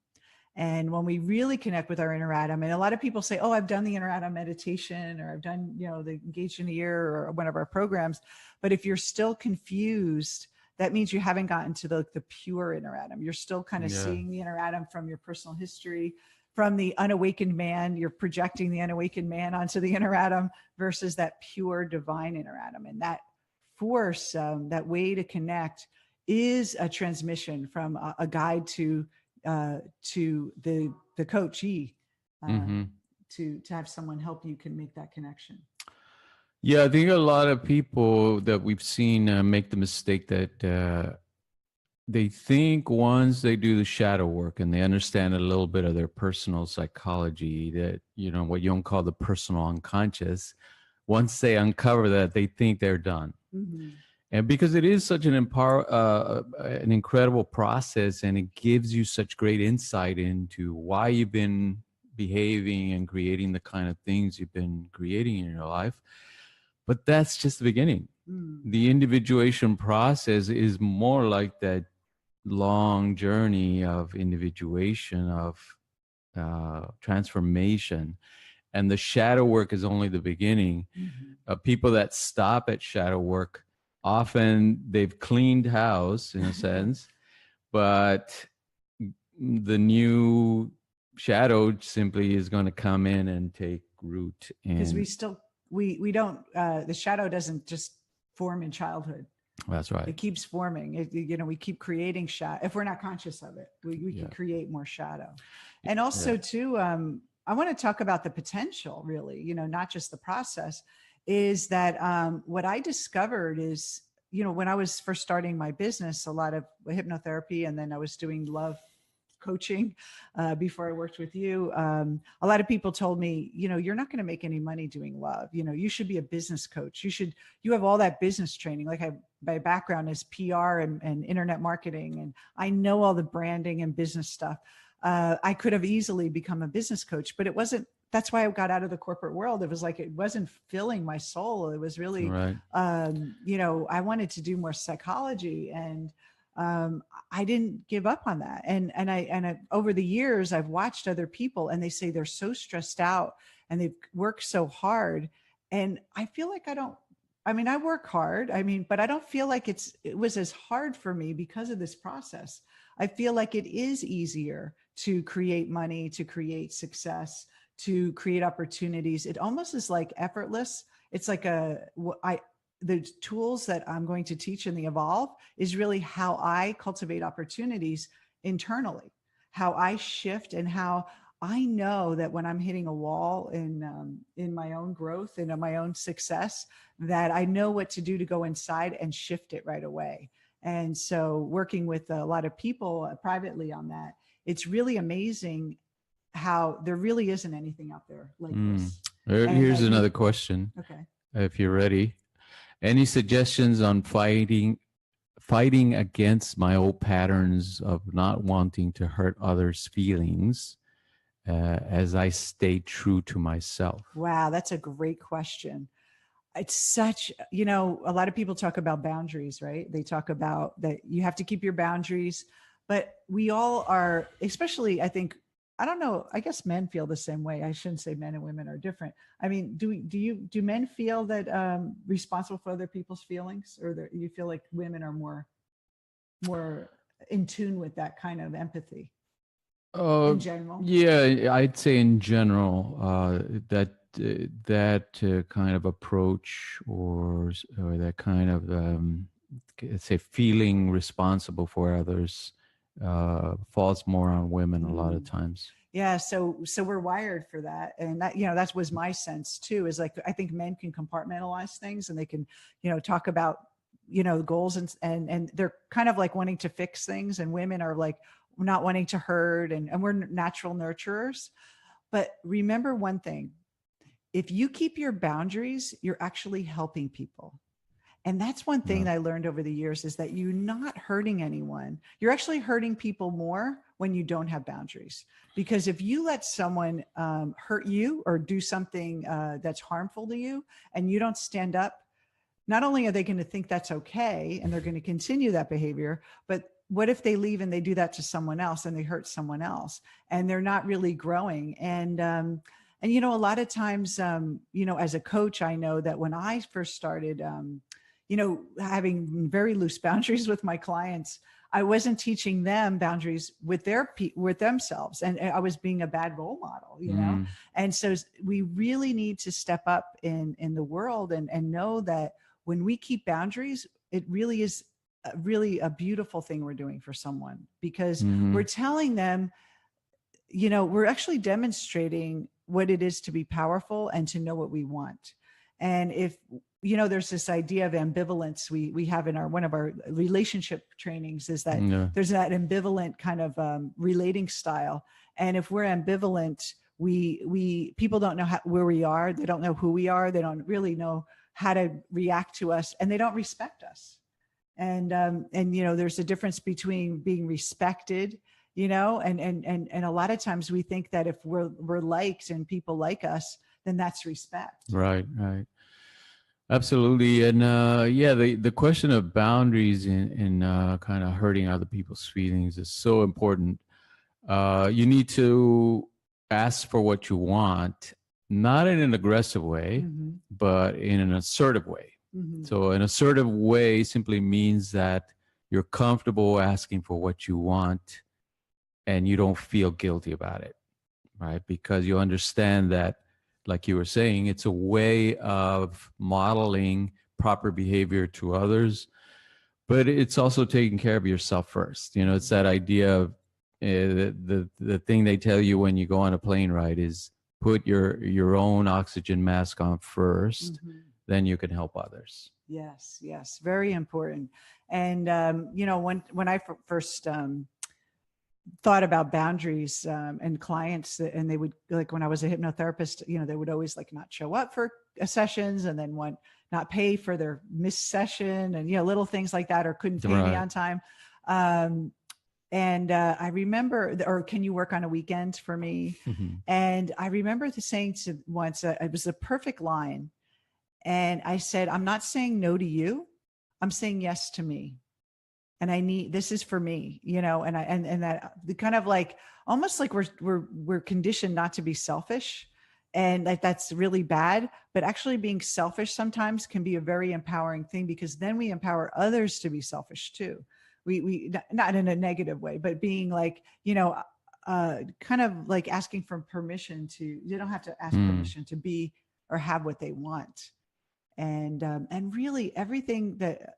S1: And when we really connect with our inner Adam, and a lot of people say, oh, I've done the inner Adam meditation, or I've done, the Engaged in a Year or one of our programs. But if you're still confused, that means you haven't gotten to the pure inner Adam. You're still kind of seeing the inner Adam from your personal history, from the unawakened man. You're projecting the unawakened man onto the inner Adam versus that pure divine inner Adam. And that force, that way to connect, is a transmission from a guide to the coachee, to have someone help you can make that connection.
S2: Yeah, I think a lot of people that we've seen make the mistake that they think once they do the shadow work and they understand a little bit of their personal psychology, that, what Jung called the personal unconscious, once they uncover that, they think they're done. And because it is such an incredible process, and it gives you such great insight into why you've been behaving and creating the kind of things you've been creating in your life. But that's just the beginning. The individuation process is more like that long journey of individuation, of transformation. And the shadow work is only the beginning. People that stop at shadow work, often they've cleaned house in a sense, but the new shadow simply is going to come in and take root.
S1: Because we don't, the shadow doesn't just form in childhood.
S2: That's right.
S1: It keeps forming. We keep creating shadow. If we're not conscious of it, we can create more shadow. And also too, I want to talk about the potential, really, not just the process, is that what I discovered is, when I was first starting my business, a lot of hypnotherapy, and then I was doing love coaching before I worked with you. A lot of people told me, you're not going to make any money doing love. You should be a business coach. You have all that business training. Like my background is PR and internet marketing, and I know all the branding and business stuff. I could have easily become a business coach, but it wasn't. That's why I got out of the corporate world. It was like, it wasn't filling my soul. It was really, I wanted to do more psychology, and I didn't give up on that. And I over the years, I've watched other people, and they say they're so stressed out and they've worked so hard. And I feel like I work hard. But I don't feel like it was as hard for me because of this process. I feel like it is easier to create money, to create success, to create opportunities. It almost is like effortless. It's like the tools that I'm going to teach in the Evolve is really how I cultivate opportunities internally, how I shift, and how I know that when I'm hitting a wall in my own growth and in my own success, that I know what to do to go inside and shift it right away. And so working with a lot of people privately on that, it's really amazing how there really isn't anything out there like this. And
S2: Here's another question.
S1: Okay.
S2: If you're ready. Any suggestions on fighting against my old patterns of not wanting to hurt others' feelings as I stay true to myself?
S1: Wow, that's a great question. It's such, a lot of people talk about boundaries, right? They talk about that you have to keep your boundaries, but we all are, especially, I don't know, I guess men feel the same way. I shouldn't say men and women are different. I mean, do men feel that responsible for other people's feelings, or you feel like women are more in tune with that kind of empathy in general?
S2: Yeah, I'd say in general that kind of approach, or that kind of let's say feeling responsible for others falls more on women a lot of times.
S1: Yeah, so we're wired for that, and that was my sense too. Is like I think men can compartmentalize things, and they can talk about goals, and they're kind of like wanting to fix things, and women are like not wanting to hurt, and we're natural nurturers. But remember one thing: if you keep your boundaries, you're actually helping people. And that's one thing that I learned over the years, is that you're not hurting anyone. You're actually hurting people more when you don't have boundaries. Because if you let someone hurt you or do something that's harmful to you, and you don't stand up, not only are they going to think that's okay and they're going to continue that behavior, but what if they leave and they do that to someone else and they hurt someone else and they're not really growing? And a lot of times, as a coach, I know that when I first started, having very loose boundaries with my clients, I wasn't teaching them boundaries with with themselves. And I was being a bad role model, And so we really need to step up in the world and know that when we keep boundaries, it really is really a beautiful thing we're doing for someone, because we're telling them, we're actually demonstrating what it is to be powerful and to know what we want. And if, there's this idea of ambivalence we have in one of our relationship trainings, is that there's that ambivalent kind of relating style. And if we're ambivalent, people don't know where we are. They don't know who we are. They don't really know how to react to us, and they don't respect us. And there's a difference between being respected, and a lot of times we think that if we're liked and people like us, then that's respect.
S2: Right. Absolutely. And the question of boundaries in kind of hurting other people's feelings is so important. You need to ask for what you want, not in an aggressive way, but in an assertive way. So an assertive way simply means that you're comfortable asking for what you want and you don't feel guilty about it, right? Because you understand that, like you were saying, it's a way of modeling proper behavior to others, but it's also taking care of yourself first. It's that idea of the thing they tell you when you go on a plane ride is put your own oxygen mask on first, then you can help others.
S1: Yes, very important. And when I first thought about boundaries and clients, and they would, like when I was a hypnotherapist, they would always like not show up for sessions, and then not pay for their missed session, and little things like that, or couldn't pay me on time. And I remember, or can you work on a weekend for me? And I remember saying to once, it was the perfect line. And I said, I'm not saying no to you. I'm saying yes to me. And this is for me, and that the kind of like, almost like we're conditioned not to be selfish, and that's really bad. But actually being selfish sometimes can be a very empowering thing, because then we empower others to be selfish too. We not in a negative way, but being like, kind of like asking for permission you don't have to ask permission to be or have what they want. and really everything that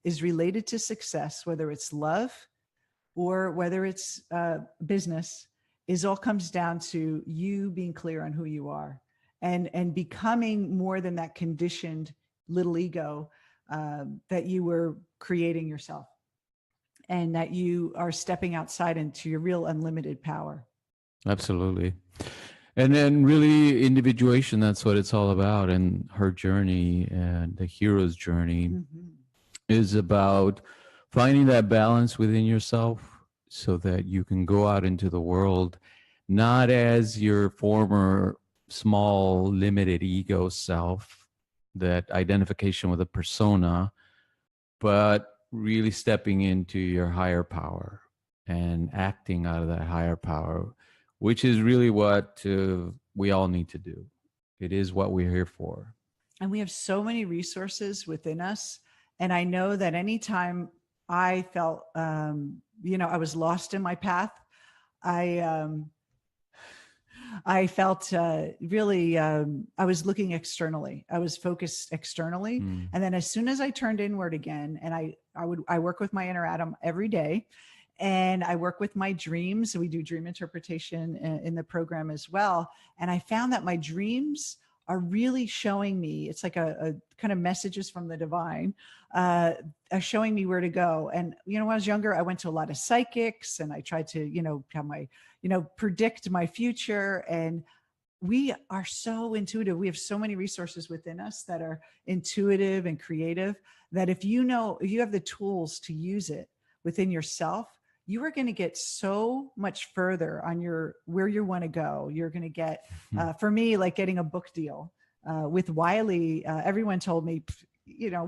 S1: is related to success, whether it's love or whether it's business, is all comes down to you being clear on who you are and becoming more than that conditioned little ego that you were creating yourself, and that you are stepping outside into your real unlimited power.
S2: Absolutely. And then really individuation, that's what it's all about. And her journey and the hero's journey is about finding that balance within yourself so that you can go out into the world, not as your former small, limited ego self, that identification with a persona, but really stepping into your higher power and acting out of that higher power, which is really what we all need to do. It is what we're here for.
S1: And we have so many resources within us. And I know that anytime I felt, I was lost in my path, I felt really, I was looking externally. I was focused externally. And then as soon as I turned inward again, and I work with my inner Adam every day, and I work with my dreams. We do dream interpretation in the program as well. And I found that my dreams are really showing me, it's like a kind of messages from the divine, are showing me where to go. And, when I was younger, I went to a lot of psychics and I tried to, have my, predict my future. And we are so intuitive. We have so many resources within us that are intuitive and creative, that if you have the tools to use it within yourself, you are going to get so much further on where you want to go. You're going to get, for me, like getting a book deal with Wiley. Everyone told me, you're a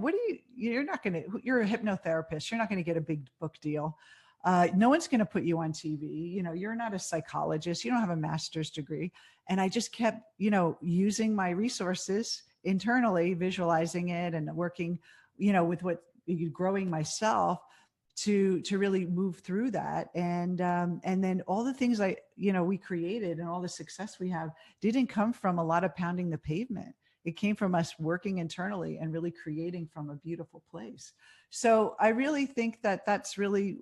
S1: hypnotherapist. You're not going to get a big book deal. No one's going to put you on TV. You're not a psychologist. You don't have a master's degree. And I just kept, using my resources internally, visualizing it and working, with growing myself to really move through that. And then all the things we created and all the success we have didn't come from a lot of pounding the pavement. It came from us working internally and really creating from a beautiful place. So I really think that that's really,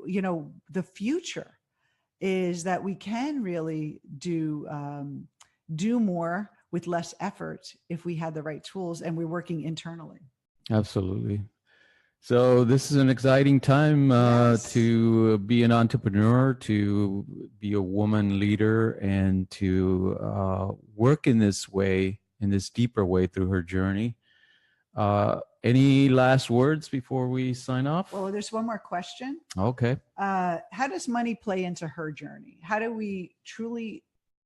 S1: the future is that we can really do more with less effort if we had the right tools and we're working internally.
S2: Absolutely. So this is an exciting time
S1: Yes.
S2: to be an entrepreneur, to be a woman leader, and to work in this way, in this deeper way through her journey. Any last words before we sign off?
S1: Well, there's one more question.
S2: Okay.
S1: How does money play into her journey? How do we truly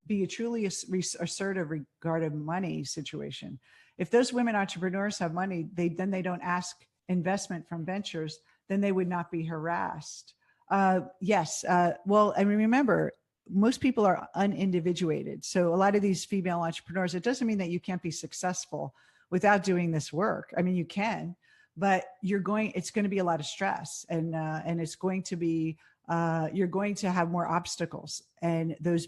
S1: be assertive regarding money situation? If those women entrepreneurs have money, they don't ask investment from ventures, then they would not be harassed. Yes. Well, I mean, remember, most people are unindividuated. So a lot of these female entrepreneurs, it doesn't mean that you can't be successful without doing this work. I mean, you can, but it's going to be a lot of stress, and it's going to be, you're going to have more obstacles. And those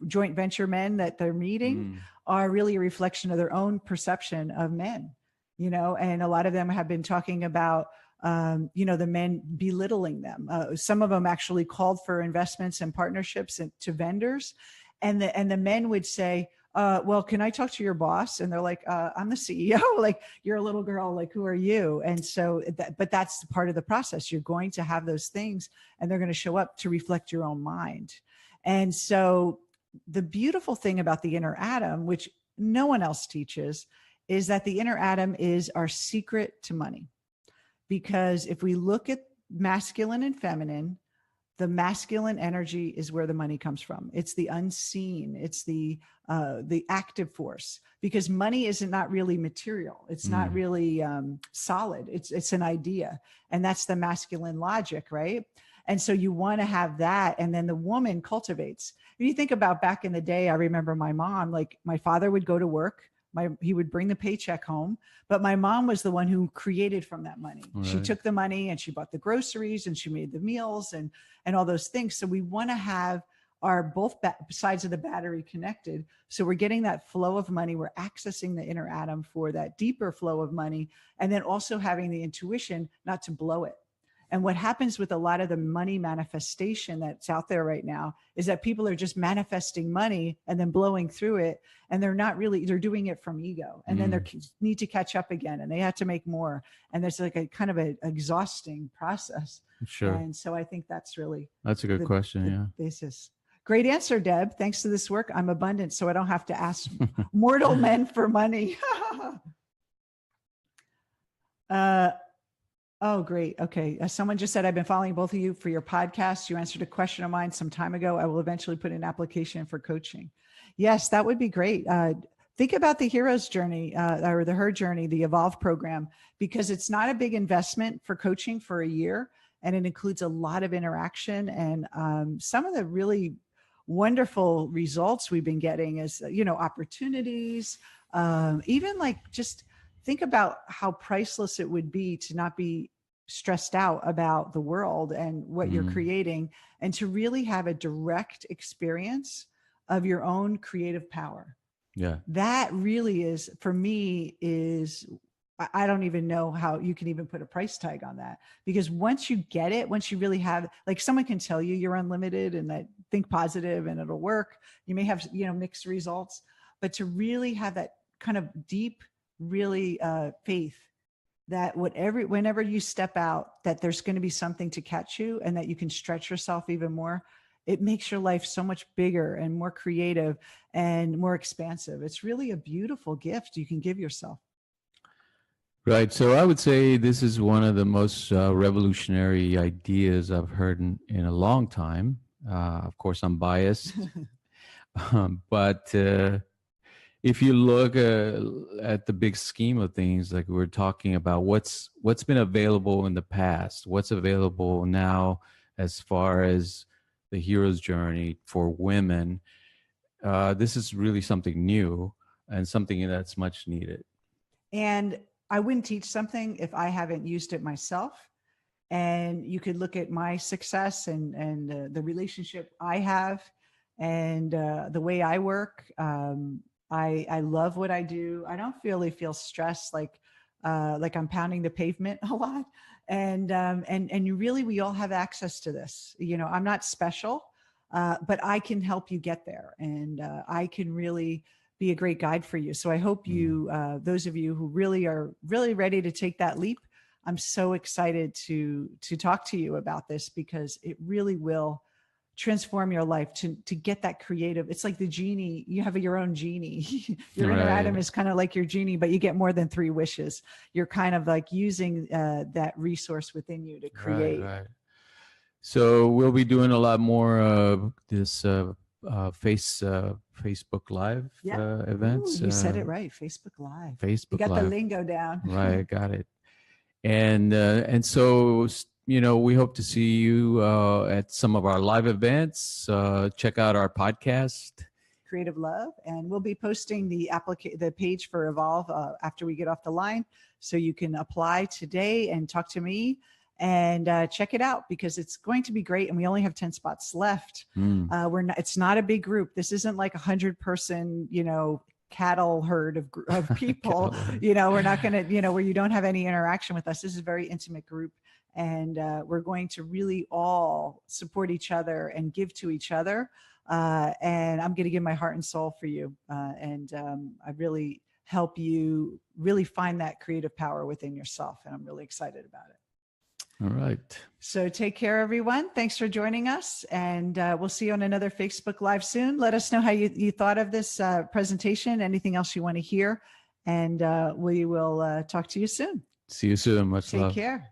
S1: joint venture men that they're meeting are really a reflection of their own perception of men. And a lot of them have been talking about, the men belittling them. Some of them actually called for investments and partnerships to vendors. And the men would say, well, can I talk to your boss? And they're like, I'm the CEO. Like, you're a little girl. Like, who are you? And so, but that's part of the process. You're going to have those things, and they're going to show up to reflect your own mind. And so the beautiful thing about the inner Adam, which no one else teaches, is that the inner Adam is our secret to money. Because if we look at masculine and feminine, the masculine energy is where the money comes from. It's the unseen. It's the active force, because money is not really material. It's not really solid. It's an idea. And that's the masculine logic, right? And so you want to have that. And then the woman cultivates. If you think about back in the day, I remember my mom, like my father would go to work. He would bring the paycheck home, but my mom was the one who created from that money. Right. She took the money and she bought the groceries and she made the meals and all those things. So we want to have are both sides of the battery connected. So we're getting that flow of money. We're accessing the inner atom for that deeper flow of money. And then also having the intuition not to blow it. And what happens with a lot of the money manifestation that's out there right now is that people are just manifesting money and then blowing through it. And they're not really, they're doing it from ego. And then they need to catch up again and they have to make more. And there's like a kind of an exhausting process.
S2: Sure.
S1: And so I think that's really,
S2: that's a good question. Yeah.
S1: Basis. Great answer, Deb. Thanks to this work, I'm abundant, so I don't have to ask mortal men for money. Oh, great. Okay. Someone just said, I've been following both of you for your podcast. You answered a question of mine some time ago. I will eventually put an application for coaching. Yes, that would be great. Think about the hero's journey or the her journey, the Evolve program, because it's not a big investment for coaching for a year. And it includes a lot of interaction and some of the really wonderful results we've been getting is, opportunities, even like just think about how priceless it would be to not be stressed out about the world and what you're creating and to really have a direct experience of your own creative power.
S2: Yeah.
S1: That really is, for me, I don't even know how you can even put a price tag on that, because once you get it, once you really have, like someone can tell you you're unlimited and that think positive and it'll work. You may have, mixed results, but to really have that kind of deep, really faith that whenever you step out, that there's going to be something to catch you and that you can stretch yourself even more. It makes your life so much bigger and more creative and more expansive. It's really a beautiful gift you can give yourself.
S2: Right. So I would say this is one of the most revolutionary ideas I've heard in a long time. Of course, I'm biased, but if you look at the big scheme of things, like we're talking about what's been available in the past, what's available now as far as the hero's journey for women, this is really something new and something that's much needed.
S1: And I wouldn't teach something if I haven't used it myself. And you could look at my success and the relationship I have and the way I work. I love what I do. I don't really feel stressed like I'm pounding the pavement a lot. And we all have access to this. I'm not special, but I can help you get there. And I can really be a great guide for you. So I hope you, those of you who really are really ready to take that leap, I'm so excited to talk to you about this, because it really will transform your life to get that creative. It's like the genie. You have your own genie. Your inner atom is kind of like your genie, but you get more than 3 wishes. You're kind of like using that resource within you to create.
S2: Right. So we'll be doing a lot more of this Facebook Live events.
S1: Ooh, you said it right. Facebook Live.
S2: Facebook
S1: You got
S2: Live.
S1: the lingo down.
S2: Right, got it. And so, we hope to see you at some of our live events. Check out our podcast,
S1: Creative Love, and we'll be posting the page for Evolve after we get off the line, so you can apply today and talk to me and check it out, because it's going to be great. And we only have 10 spots left. It's not a big group. This isn't like 100-person, cattle herd of people. We're not going to, where you don't have any interaction with us. This is a very intimate group. And we're going to really all support each other and give to each other. And I'm going to give my heart and soul for you. And I really help you really find that creative power within yourself. And I'm really excited about it.
S2: All right.
S1: So take care, everyone. Thanks for joining us. And we'll see you on another Facebook Live soon. Let us know how you thought of this presentation, anything else you want to hear. And we will talk to you soon.
S2: See you soon. Much love.
S1: Take care.